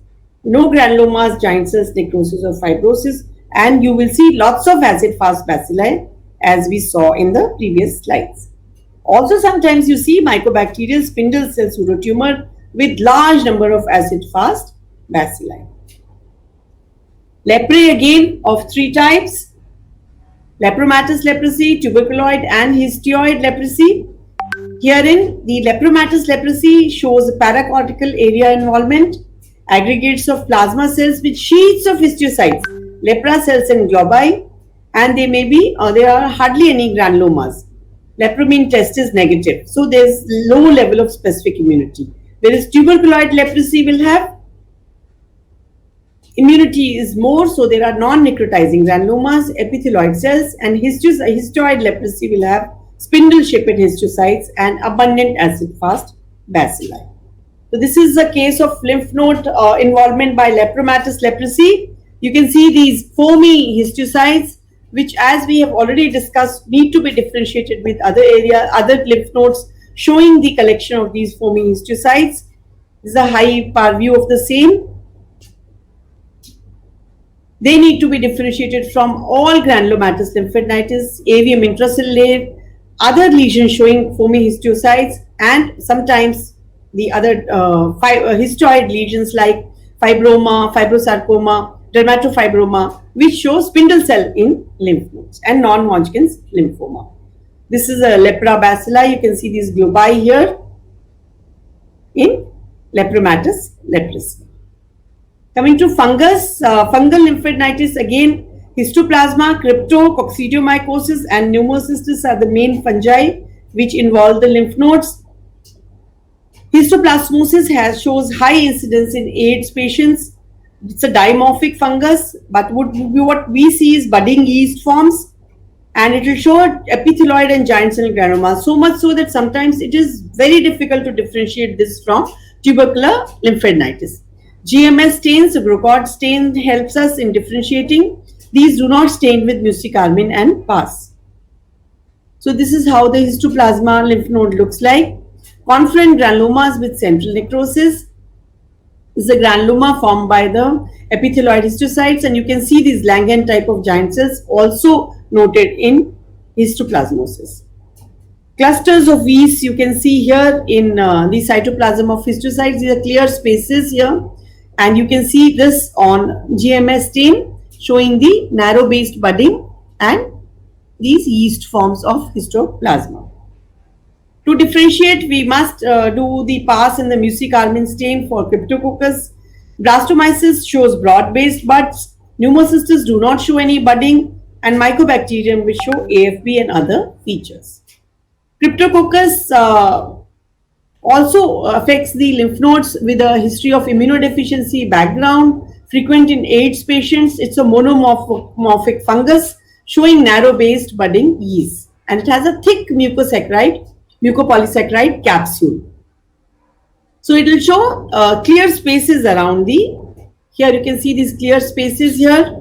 Speaker 2: no granulomas, giant cells, necrosis or fibrosis, and you will see lots of acid-fast bacilli as we saw in the previous slides. Also sometimes you see mycobacterial spindle cell pseudotumor with large number of acid-fast bacilli. Leprae again of three types: lepromatous leprosy, tuberculoid and histioid leprosy. Herein the lepromatous leprosy shows paracortical area involvement, aggregates of plasma cells with sheets of histiocytes, lepra cells and globi, and there are hardly any granulomas. Lepromine test is negative, so there is low level of specific immunity. Whereas tuberculoid leprosy will have immunity is more, so there are non-necrotizing granulomas, epithelioid cells, and histioid leprosy will have spindle-shaped histiocytes and abundant acid-fast bacilli. So this is a case of lymph node involvement by lepromatous leprosy. You can see these foamy histiocytes, which, as we have already discussed, need to be differentiated with other lymph nodes, showing the collection of these foamy histiocytes. This is a high power view of the same. They need to be differentiated from all granulomatous lymphadenitis, avium intracellular, other lesions showing foamy histiocytes, and sometimes the other histioid lesions like fibroma, fibrosarcoma, dermatofibroma, which show spindle cell in lymph nodes, and non-Hodgkin's lymphoma. This is a lepra bacilli. You can see these globi here in lepromatous leprosy. Coming to fungus, fungal lymphadenitis, again histoplasma, crypto, coccidiomycosis and pneumocystis are the main fungi which involve the lymph nodes. Histoplasmosis shows high incidence in AIDS patients. It's a dimorphic fungus, but what we see is budding yeast forms, and it will show epithelioid and giant cell granulomas, so much so that sometimes it is very difficult to differentiate this from tubercular lymphadenitis. GMS stains, the Grocott stain helps us in differentiating. These do not stain with mucicarmine and pus. So this is how the histoplasma lymph node looks like. Confluent granulomas with central necrosis. This is a granuloma formed by the epithelioid histiocytes, and you can see these Langhans type of giant cells also noted in histoplasmosis. Clusters of V's you can see here in the cytoplasm of histiocytes. These are clear spaces here, and you can see this on GMS stain showing the narrow based budding and these yeast forms of histoplasma. To differentiate, we must do the pus and the mucicarmine stain for Cryptococcus. Blastomyces shows broad-based buds. Pneumocystis do not show any budding, and Mycobacterium will show AFB and other features. Cryptococcus also affects the lymph nodes with a history of immunodeficiency background, frequent in AIDS patients. It's a monomorphic fungus showing narrow-based budding yeast, and it has a thick mucopolysaccharide capsule. So it will show clear spaces around here you can see these clear spaces here.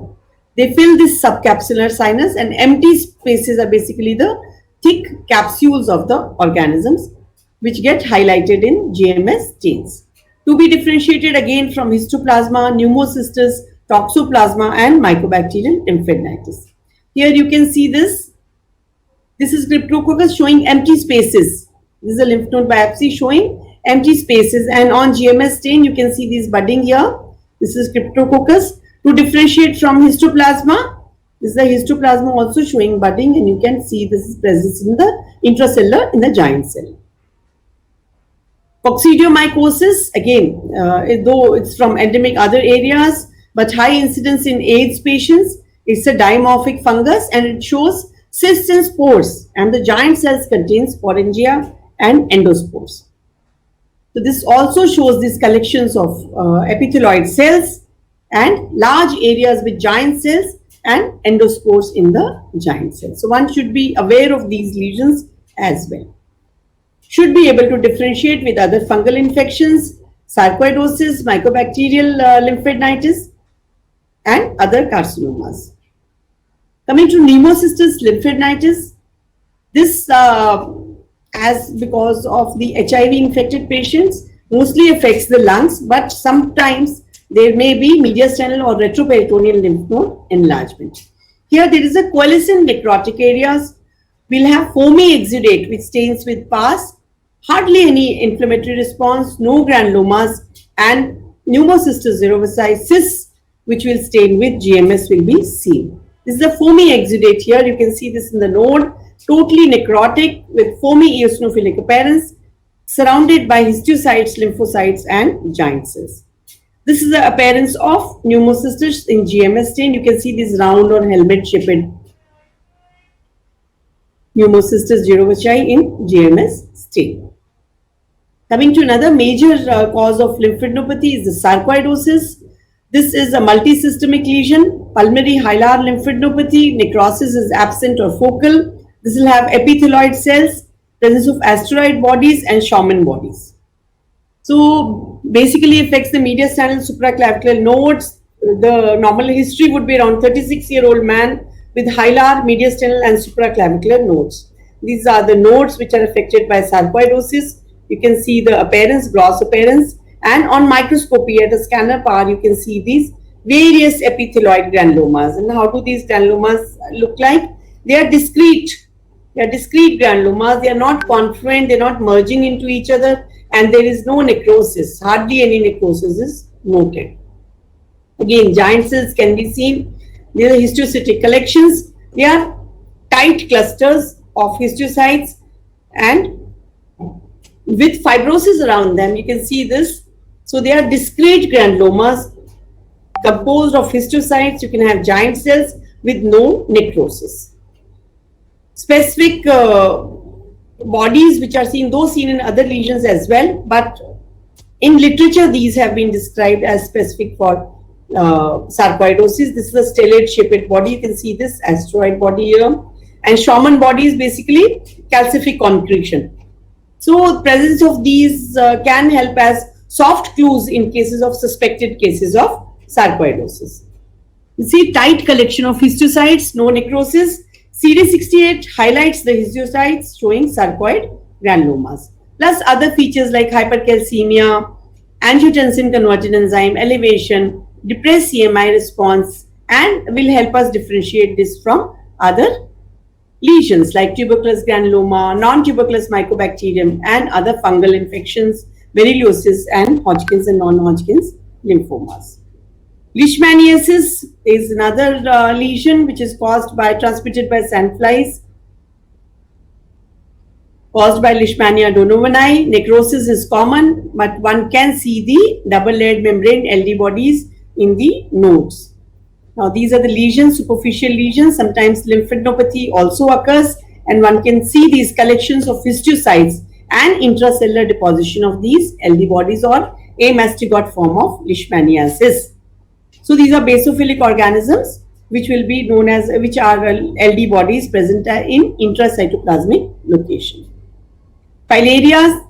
Speaker 2: They fill this subcapsular sinus, and empty spaces are basically the thick capsules of the organisms which get highlighted in GMS stains. To be differentiated again from histoplasma, pneumocystis, toxoplasma and Mycobacterium lymphadenitis. Here you can see this. This is Cryptococcus showing empty spaces. This is a lymph node biopsy showing empty spaces, and on GMS stain you can see these budding here. This is Cryptococcus. To differentiate from histoplasma, this is the histoplasma also showing budding, and you can see this is present in the intracellular in the giant cell. Coccidiomycosis, again, though it's from endemic other areas, but high incidence in AIDS patients. It's a dimorphic fungus, and it shows cysts and spores, and the giant cells contain sporangia and endospores. So this also shows these collections of epithelioid cells and large areas with giant cells and endospores in the giant cells. So one should be aware of these lesions as well. Should be able to differentiate with other fungal infections, sarcoidosis, mycobacterial lymphadenitis, and other carcinomas. Coming to pneumocystis lymphadenitis, this as because of the HIV infected patients mostly affects the lungs, but sometimes there may be mediastinal or retroperitoneal lymph node enlargement. Here there is a coalescent necrotic areas. We'll have foamy exudate which stains with pus, hardly any inflammatory response, no granulomas, and pneumocystis cerevisiae cysts which will stain with GMS will be seen. This is a foamy exudate here. You can see this in the node, totally necrotic with foamy eosinophilic appearance, surrounded by histiocytes, lymphocytes, and giant cells. This is the appearance of pneumocystis in GMS stain. You can see this round or helmet-shaped pneumocystis cerevisiae in GMS stain. Coming to another major cause of lymphadenopathy is the sarcoidosis. This is a multisystemic lesion, pulmonary hilar lymphadenopathy. Necrosis is absent or focal. This will have epithelioid cells, presence of asteroid bodies and Schaumann bodies. So basically affects the mediastinal supraclavicular nodes. The normal history would be around 36-year-old man with hilar, mediastinal and supraclavicular nodes. These are the nodes which are affected by sarcoidosis. You can see the appearance, gross appearance, and on microscopy at a scanner power you can see these various epithelioid granulomas. And how do these granulomas look like? They are discrete. They are discrete granulomas. They are not confluent. They are not merging into each other, and there is no necrosis. Hardly any necrosis is noted. Again, giant cells can be seen. These are histiocytic collections. They are tight clusters of histiocytes and with fibrosis around them. You can see this. So they are discrete granulomas composed of histiocytes. You can have giant cells with no necrosis. Specific bodies which are seen, those seen in other lesions as well, but in literature these have been described as specific for sarcoidosis. This is a stellate shaped body. You can see this asteroid body here. And Schaumann body is basically calcific concretion. So presence of these can help as soft clues in cases of suspected cases of sarcoidosis. You see tight collection of histiocytes, no necrosis. CD68 highlights the histiocytes showing sarcoid granulomas. Plus other features like hypercalcemia, angiotensin converting enzyme, elevation, depressed CMI response, and will help us differentiate this from other lesions like tuberculous granuloma, non-tuberculous mycobacterium, and other fungal infections, berylliosis, and Hodgkin's and non-Hodgkin's lymphomas. Leishmaniasis is another lesion which is transmitted by sandflies, caused by Leishmania donovani. Necrosis is common, but one can see the double-layered membrane LD bodies in the nodes. Now, these are the lesions, superficial lesions. Sometimes lymphadenopathy also occurs, and one can see these collections of histiocytes and intracellular deposition of these LD bodies or a mastigot form of leishmaniasis. So, these are basophilic organisms which will be known as, which are LD bodies present in intracytoplasmic location. Filaria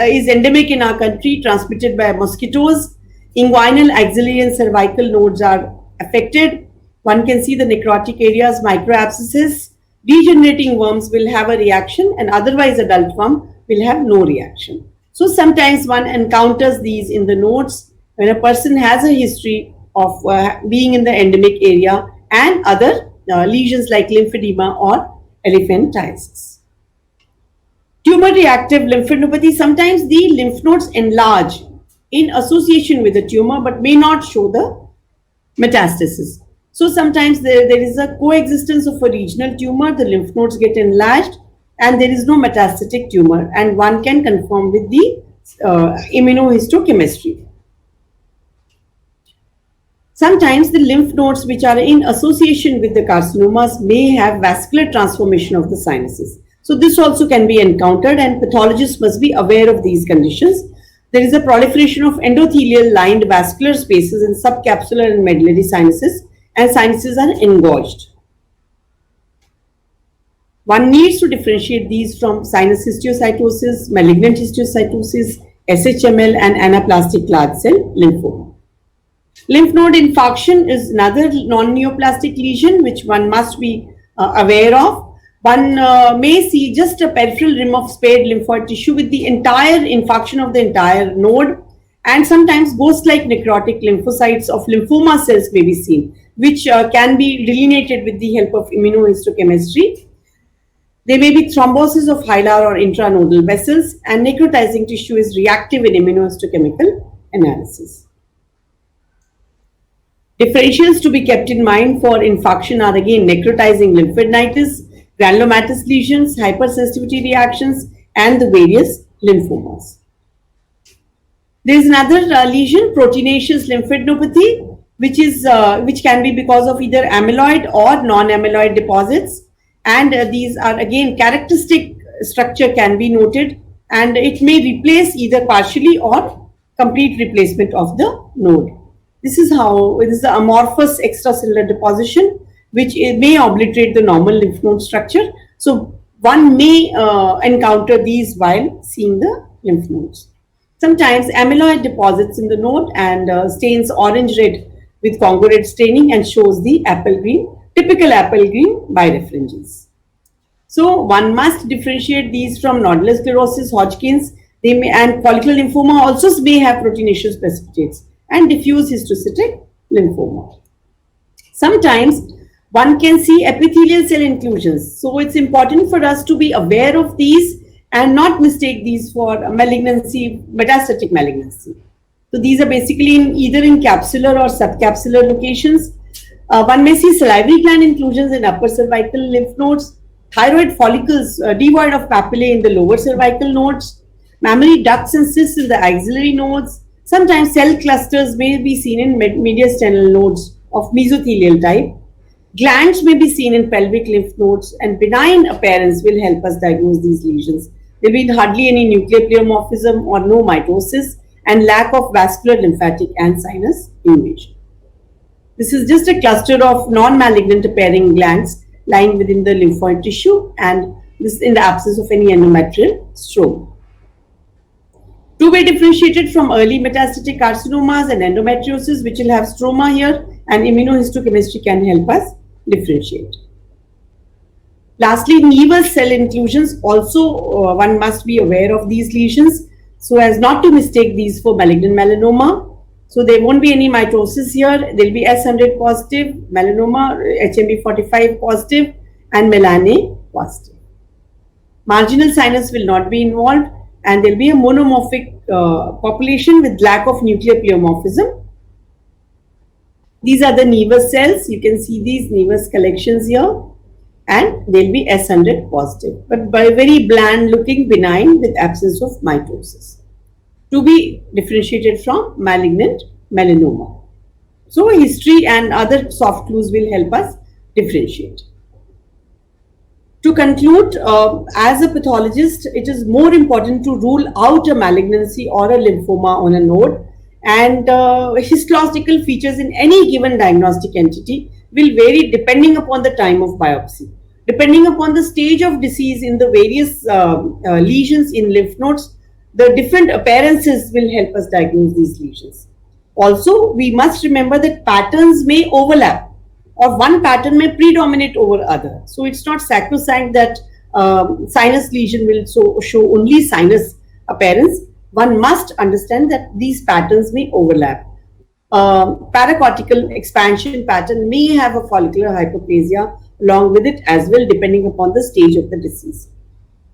Speaker 2: is endemic in our country, transmitted by mosquitoes. Inguinal, axillary, and cervical nodes are affected. One can see the necrotic areas, microabscesses. Degenerating worms will have a reaction, and otherwise adult worm will have no reaction. So sometimes one encounters these in the nodes when a person has a history of being in the endemic area, and other lesions like lymphedema or elephantiasis. Tumor reactive lymphadenopathy, sometimes the lymph nodes enlarge in association with the tumor but may not show the metastasis. So sometimes there is a coexistence of a regional tumor, the lymph nodes get enlarged and there is no metastatic tumor, and one can confirm with the immunohistochemistry. Sometimes the lymph nodes which are in association with the carcinomas may have vascular transformation of the sinuses. So this also can be encountered, and pathologists must be aware of these conditions. There is a proliferation of endothelial lined vascular spaces in subcapsular and medullary sinuses, and sinuses are engorged. One needs to differentiate these from sinus histiocytosis, malignant histiocytosis, SHML, and anaplastic large cell lymphoma. Lymph node infarction is another non-neoplastic lesion which one must be aware of. One may see just a peripheral rim of spared lymphoid tissue with the entire infarction of the entire node, and sometimes ghost-like necrotic lymphocytes of lymphoma cells may be seen, which can be delineated with the help of immunohistochemistry. There may be thrombosis of hilar or intranodal vessels, and necrotizing tissue is reactive in immunohistochemical analysis. Differentials to be kept in mind for infarction are again necrotizing lymphadenitis, granulomatous lesions, hypersensitivity reactions, and the various lymphomas. There is another lesion, proteinaceous lymphadenopathy, which can be because of either amyloid or non-amyloid deposits, and these are again characteristic structure can be noted, and it may replace either partially or complete replacement of the node. This is how it is the amorphous extracellular deposition which may obliterate the normal lymph node structure. So one may encounter these while seeing the lymph nodes. Sometimes amyloid deposits in the node and stains orange red with congruent staining and shows the apple green, typical apple green birefringence. So one must differentiate these from nodular sclerosis, Hodgkin's, and follicular lymphoma also may have proteinaceous precipitates, and diffuse histiocytic lymphoma. Sometimes one can see epithelial cell inclusions. So it's important for us to be aware of these and not mistake these for malignancy, metastatic malignancy. So these are basically either in capsular or subcapsular locations. One may see salivary gland inclusions in upper cervical lymph nodes, thyroid follicles devoid of papillae in the lower cervical nodes, mammary ducts and cysts in the axillary nodes. Sometimes cell clusters may be seen in mediastinal nodes of mesothelial type. Glands may be seen in pelvic lymph nodes, and benign appearance will help us diagnose these lesions. There will be hardly any nuclear pleomorphism or no mitosis, and lack of vascular, lymphatic, and sinus invasion. This is just a cluster of non-malignant appearing glands lying within the lymphoid tissue, and this in the absence of any endometrial stroma. To be differentiated from early metastatic carcinomas and endometriosis, which will have stroma here, and immunohistochemistry can help us differentiate. Lastly, nevus cell inclusions. Also, one must be aware of these lesions so as not to mistake these for malignant melanoma. So there won't be any mitosis here. There will be S100 positive, melanoma, HMB45 positive, and melana positive. Marginal sinus will not be involved, and there will be a monomorphic population with lack of nuclear pleomorphism. These are the nevus cells. You can see these nevus collections here, and they'll be S100 positive, but by very bland looking, benign with absence of mitosis. To be differentiated from malignant melanoma. So history and other soft clues will help us differentiate. To conclude, as a pathologist, it is more important to rule out a malignancy or a lymphoma on a node, and histological features in any given diagnostic entity will vary depending upon the time of biopsy. Depending upon the stage of disease in the various lesions in lymph nodes, the different appearances will help us diagnose these lesions. Also, we must remember that patterns may overlap, or one pattern may predominate over other. So it's not sacrosanct that sinus lesion will show only sinus appearance. One must understand that these patterns may overlap. Paracortical expansion pattern may have a follicular hyperplasia along with it as well, depending upon the stage of the disease.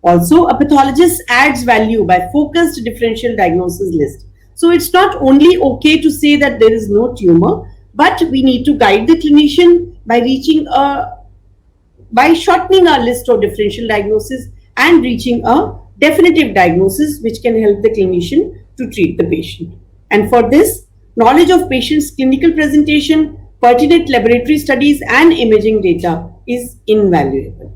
Speaker 2: Also, a pathologist adds value by focused differential diagnosis list. So it's not only okay to say that there is no tumor, but we need to guide the clinician by shortening our list of differential diagnosis and reaching a definitive diagnosis which can help the clinician to treat the patient. And for this, knowledge of patient's clinical presentation, pertinent laboratory studies and imaging data is invaluable.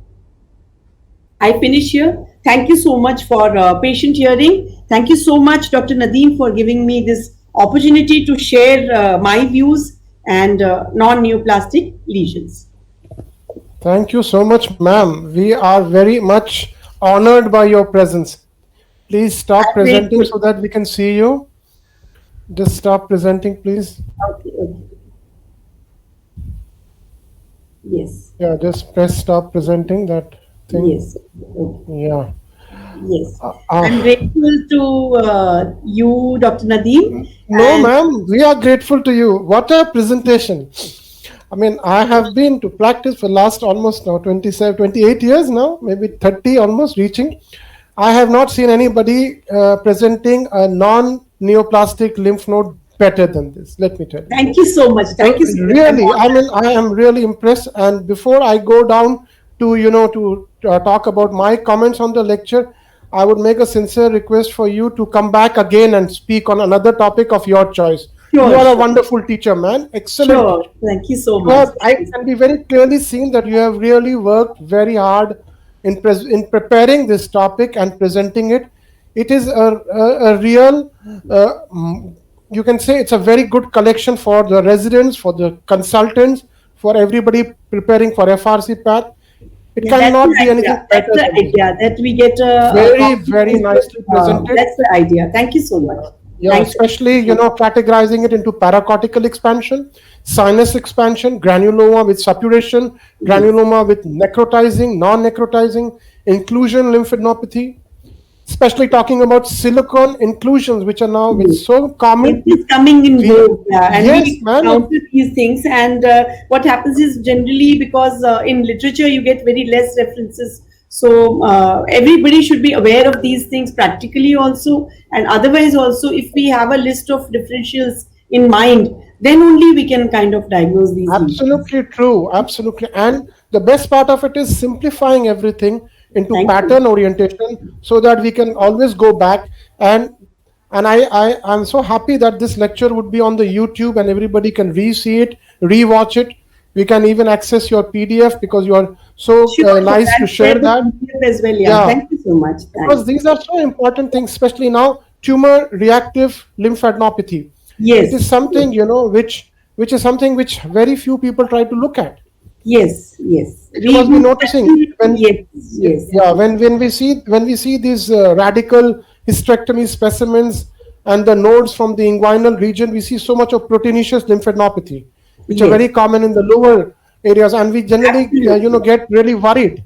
Speaker 2: I finish here. Thank you so much for patient hearing. Thank you so much, Dr. Nadeem, for giving me this opportunity to share my views and non-neoplastic lesions.
Speaker 1: Thank you so much, ma'am. We are very much honored by your presence. Please stop presenting so that we can see you. Just stop presenting, please.
Speaker 2: Okay. Yes.
Speaker 1: Yeah, just press stop presenting that thing.
Speaker 2: Yes.
Speaker 1: Okay. Yeah.
Speaker 2: Yes. I'm grateful to you, Dr. Nadeem.
Speaker 1: No, ma'am, we are grateful to you. What a presentation. I mean, I have been to practice for last almost now 28 years now, maybe 30 almost reaching. I have not seen anybody presenting a non-neoplastic lymph node better than this. Let me tell you.
Speaker 2: Thank you so much. Thank you so
Speaker 1: really, much. I mean, I am really impressed. And before I go down to talk about my comments on the lecture, I would make a sincere request for you to come back again and speak on another topic of your choice. Sure, you are a wonderful teacher, man. Excellent.
Speaker 2: Sure. Thank you so much.
Speaker 1: I can be very clearly seen that you have really worked very hard in preparing this topic and presenting it. It is a real, you can say it's a very good collection for the residents, for the consultants, for everybody preparing for FRC path. It cannot be anything better.
Speaker 2: That's the idea, that we get a
Speaker 1: very nicely presented.
Speaker 2: That's the idea. Thank you so much.
Speaker 1: Yeah, especially categorizing it into paracortical expansion, sinus expansion, granuloma with suppuration, granuloma with necrotizing, non-necrotizing, inclusion lymphadenopathy. Especially talking about silicone inclusions, which are now so common.
Speaker 2: It is coming in vogue, and
Speaker 1: yes,
Speaker 2: we encounter these things. And what happens is generally because in literature you get very less references, so everybody should be aware of these things practically also, and otherwise also if we have a list of differentials in mind, then only we can kind of diagnose these.
Speaker 1: Absolutely true, absolutely. And the best part of it is simplifying everything into pattern orientation so that we can always go back and I'm so happy that this lecture would be on the YouTube and everybody can re-see it, re-watch it. We can even access your PDF because you are so nice to share that
Speaker 2: as well. Yeah. Thank you so much.
Speaker 1: Because these are so important things, especially now tumor reactive lymphadenopathy.
Speaker 2: Yes,
Speaker 1: it is something which which is something which very few people try to look at.
Speaker 2: Yes, yes.
Speaker 1: You must be noticing when,
Speaker 2: Yes, yes.
Speaker 1: yeah, when we see these radical hysterectomy specimens and the nodes from the inguinal region, we see so much of proteinaceous lymphadenopathy, which are
Speaker 2: Yes.
Speaker 1: very common in the lower areas, and we generally
Speaker 2: Absolutely.
Speaker 1: get really worried.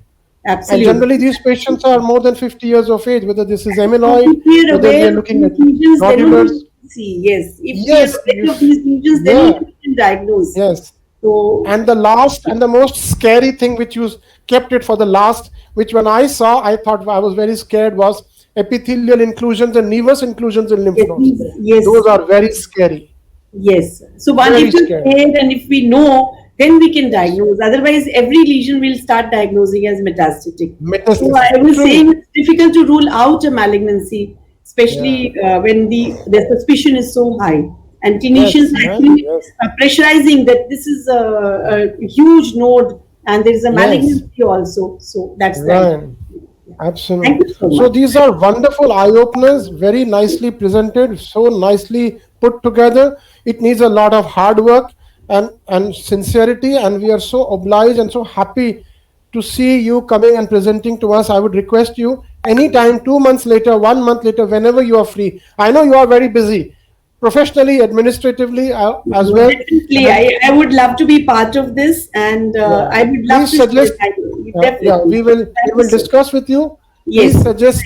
Speaker 1: And generally,
Speaker 2: Absolutely.
Speaker 1: these patients are more than 50 years of age, whether this is
Speaker 2: So
Speaker 1: amyloid,
Speaker 2: if we are
Speaker 1: whether we
Speaker 2: aware
Speaker 1: are
Speaker 2: of
Speaker 1: looking
Speaker 2: these
Speaker 1: at
Speaker 2: lesions, then only
Speaker 1: nodulars.
Speaker 2: we can see. Yes, if we are
Speaker 1: Yes,
Speaker 2: aware of these lesions, then
Speaker 1: yeah,
Speaker 2: only we can diagnose.
Speaker 1: yes.
Speaker 2: So
Speaker 1: And the last and the most scary thing, which you kept it for the last, which when I saw, I thought I was very scared, was epithelial inclusions and nevus inclusions in lymph
Speaker 2: yes,
Speaker 1: nodes.
Speaker 2: yes,
Speaker 1: Those are very scary,
Speaker 2: yes. So one,
Speaker 1: very
Speaker 2: if we
Speaker 1: scary.
Speaker 2: aware and if we know, then we can
Speaker 1: Yes.
Speaker 2: diagnose. Otherwise, every lesion will start diagnosing as metastatic. So
Speaker 1: Metastasis.
Speaker 2: I was
Speaker 1: True.
Speaker 2: saying it's difficult to rule out a malignancy,
Speaker 1: Yeah.
Speaker 2: especially when the suspicion is so high. And clinicians
Speaker 1: Yes, man.
Speaker 2: actually
Speaker 1: Yes.
Speaker 2: pressurizing that this is a huge node and there is a
Speaker 1: Yes.
Speaker 2: malignancy also. So that's the idea.
Speaker 1: Right.
Speaker 2: Yeah. Thank
Speaker 1: Absolutely.
Speaker 2: you so
Speaker 1: So
Speaker 2: much.
Speaker 1: these are wonderful eye openers, very nicely presented, so nicely put together. It needs a lot of hard work and sincerity, and we are so obliged and so happy to see you coming and presenting to us. I would request you anytime, 2 months later, 1 month later, whenever you are free. I know you are very busy, professionally, administratively as
Speaker 2: No,
Speaker 1: well.
Speaker 2: definitely.
Speaker 1: And
Speaker 2: I would love to be part of this and
Speaker 1: yeah,
Speaker 2: I would love
Speaker 1: please
Speaker 2: to share
Speaker 1: suggest.
Speaker 2: it.
Speaker 1: Yeah,
Speaker 2: Definitely.
Speaker 1: we
Speaker 2: Thank you
Speaker 1: will
Speaker 2: so much.
Speaker 1: discuss with you. Please
Speaker 2: Yes.
Speaker 1: suggest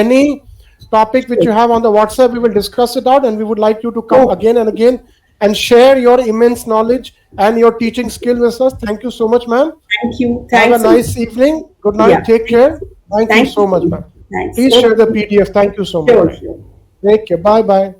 Speaker 1: any topic which you have on the WhatsApp. We will discuss it out, and we would like you to come
Speaker 2: Okay.
Speaker 1: again and again and share your immense knowledge and your teaching skill with us. Thank you so much, ma'am.
Speaker 2: Thank you.
Speaker 1: Have a
Speaker 2: Thanks a lot.
Speaker 1: nice evening. Good
Speaker 2: Yeah.
Speaker 1: night. Take
Speaker 2: Thank
Speaker 1: care.
Speaker 2: you.
Speaker 1: Thank you
Speaker 2: Thank you
Speaker 1: so
Speaker 2: so
Speaker 1: much,
Speaker 2: much.
Speaker 1: ma'am.
Speaker 2: Thanks.
Speaker 1: Please share the
Speaker 2: Okay.
Speaker 1: PDF. Thank you so much.
Speaker 2: Sure, sure.
Speaker 1: Take care. Bye bye.